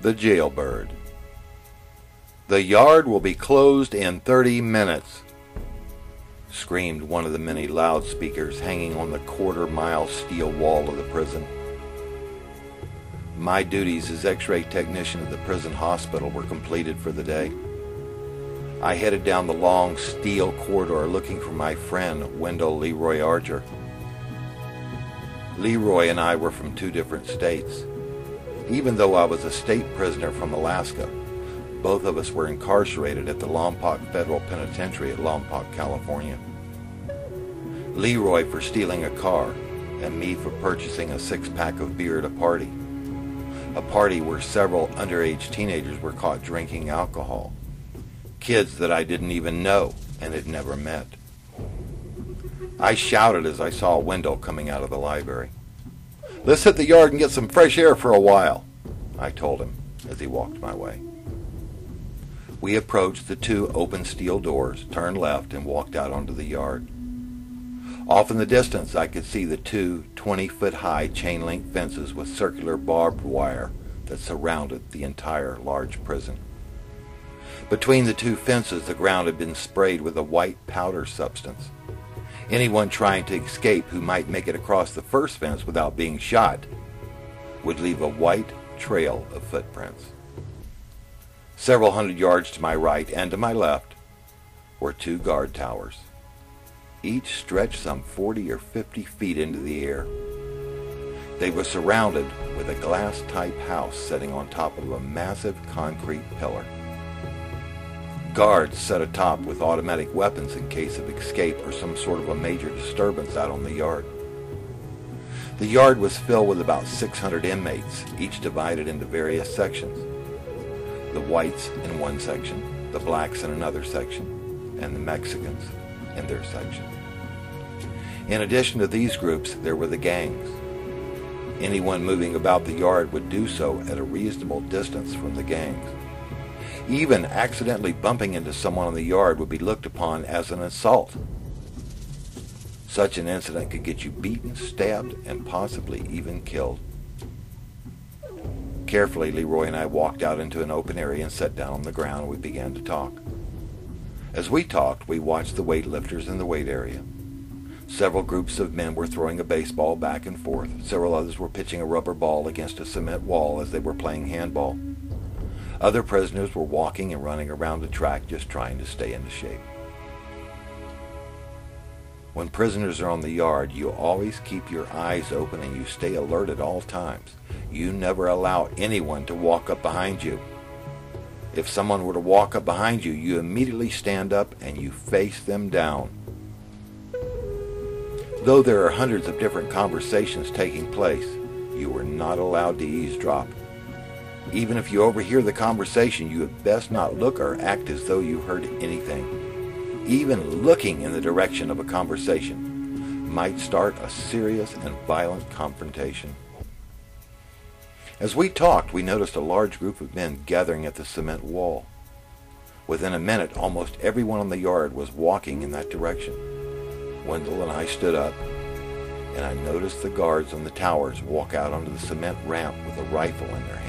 The Jailbird. "The yard will be closed in 30 minutes, screamed one of the many loudspeakers hanging on the quarter-mile steel wall of the prison. My duties as X-ray technician at the prison hospital were completed for the day. I headed down the long steel corridor looking for my friend, Wendell Leroy Archer. Leroy and I were from two different states. Even though I was a state prisoner from Alaska, both of us were incarcerated at the Lompoc Federal Penitentiary at Lompoc, California. Leroy for stealing a car, and me for purchasing a six-pack of beer at a party where several underage teenagers were caught drinking alcohol, kids that I didn't even know and had never met. I shouted as I saw Wendell coming out of the library. "Let's hit the yard and get some fresh air for a while," I told him as he walked my way. We approached the two open steel doors, turned left, and walked out onto the yard. Off in the distance, I could see the two 20-foot-high chain-link fences with circular barbed wire that surrounded the entire large prison. Between the two fences, the ground had been sprayed with a white powder substance. Anyone trying to escape who might make it across the first fence without being shot would leave a white trail of footprints. Several hundred yards to my right and to my left were two guard towers. Each stretched some 40 or 50 feet into the air. They were surrounded with a glass-type house sitting on top of a massive concrete pillar. Guards set atop with automatic weapons in case of escape or some sort of a major disturbance out on the yard. The yard was filled with about 600 inmates, each divided into various sections. The whites in one section, the blacks in another section, and the Mexicans in their section. In addition to these groups, there were the gangs. Anyone moving about the yard would do so at a reasonable distance from the gangs. Even accidentally bumping into someone in the yard would be looked upon as an assault. Such an incident could get you beaten, stabbed, and possibly even killed. Carefully, Leroy and I walked out into an open area and sat down on the ground, and we began to talk. As we talked, we watched the weightlifters in the weight area. Several groups of men were throwing a baseball back and forth. Several others were pitching a rubber ball against a cement wall as they were playing handball. Other prisoners were walking and running around the track just trying to stay into shape. When prisoners are on the yard, you always keep your eyes open and you stay alert at all times. You never allow anyone to walk up behind you. If someone were to walk up behind you, you immediately stand up and you face them down. Though there are hundreds of different conversations taking place, you are not allowed to eavesdrop. Even if you overhear the conversation, you had best not look or act as though you heard anything. Even looking in the direction of a conversation might start a serious and violent confrontation. As we talked, we noticed a large group of men gathering at the cement wall. Within a minute, almost everyone on the yard was walking in that direction. Wendell and I stood up, and I noticed the guards on the towers walk out onto the cement ramp with a rifle in their hand.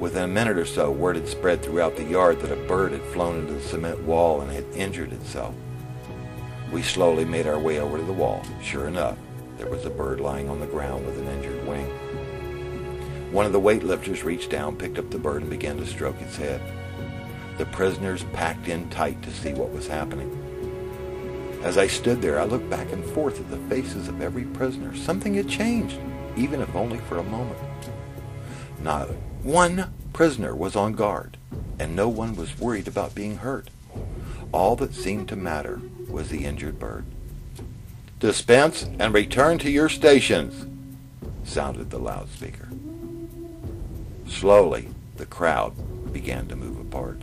Within a minute or so, word had spread throughout the yard that a bird had flown into the cement wall and had injured itself. We slowly made our way over to the wall. Sure enough, there was a bird lying on the ground with an injured wing. One of the weightlifters reached down, picked up the bird, and began to stroke its head. The prisoners packed in tight to see what was happening. As I stood there, I looked back and forth at the faces of every prisoner. Something had changed, even if only for a moment. Not one prisoner was on guard, and no one was worried about being hurt. All that seemed to matter was the injured bird. "Dispense and return to your stations," sounded the loudspeaker. Slowly, the crowd began to move apart.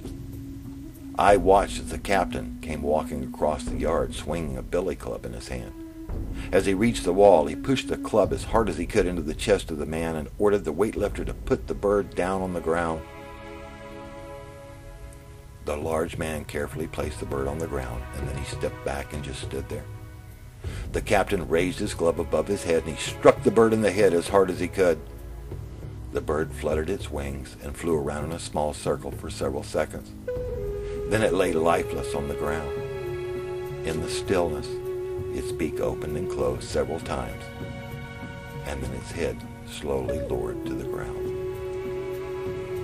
I watched as the captain came walking across the yard, swinging a billy club in his hand. As he reached the wall, he pushed the club as hard as he could into the chest of the man and ordered the weightlifter to put the bird down on the ground. The large man carefully placed the bird on the ground, and then he stepped back and just stood there. The captain raised his glove above his head, and he struck the bird in the head as hard as he could. The bird fluttered its wings and flew around in a small circle for several seconds. Then it lay lifeless on the ground. In the stillness, its beak opened and closed several times, and then its head slowly lowered to the ground.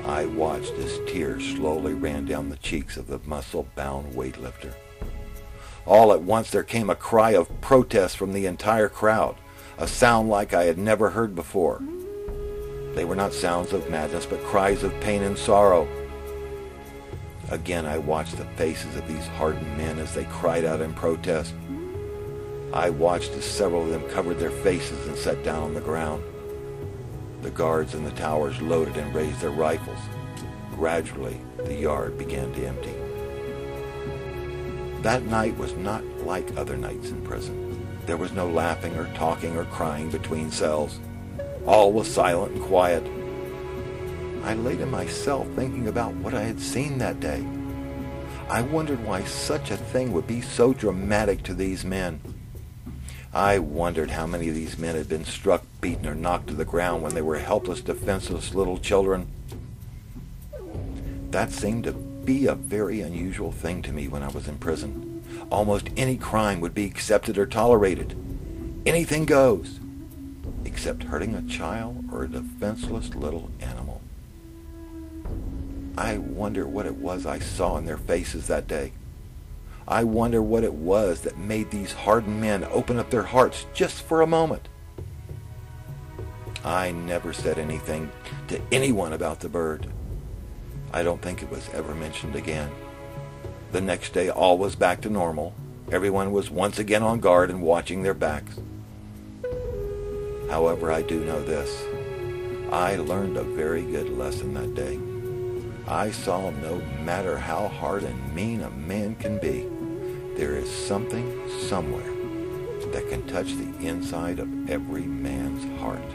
I watched as tears slowly ran down the cheeks of the muscle-bound weightlifter. All at once there came a cry of protest from the entire crowd, a sound like I had never heard before. They were not sounds of madness, but cries of pain and sorrow. Again I watched the faces of these hardened men as they cried out in protest. I watched as several of them covered their faces and sat down on the ground. The guards in the towers loaded and raised their rifles. Gradually, the yard began to empty. That night was not like other nights in prison. There was no laughing or talking or crying between cells. All was silent and quiet. I lay to myself thinking about what I had seen that day. I wondered why such a thing would be so dramatic to these men. I wondered how many of these men had been struck, beaten, or knocked to the ground when they were helpless, defenseless little children. That seemed to be a very unusual thing to me when I was in prison. Almost any crime would be accepted or tolerated. Anything goes, except hurting a child or a defenseless little animal. I wonder what it was I saw in their faces that day. I wonder what it was that made these hardened men open up their hearts just for a moment. I never said anything to anyone about the bird. I don't think it was ever mentioned again. The next day all was back to normal. Everyone was once again on guard and watching their backs. However, I do know this. I learned a very good lesson that day. I saw no matter how hard and mean a man can be, there is something somewhere that can touch the inside of every man's heart.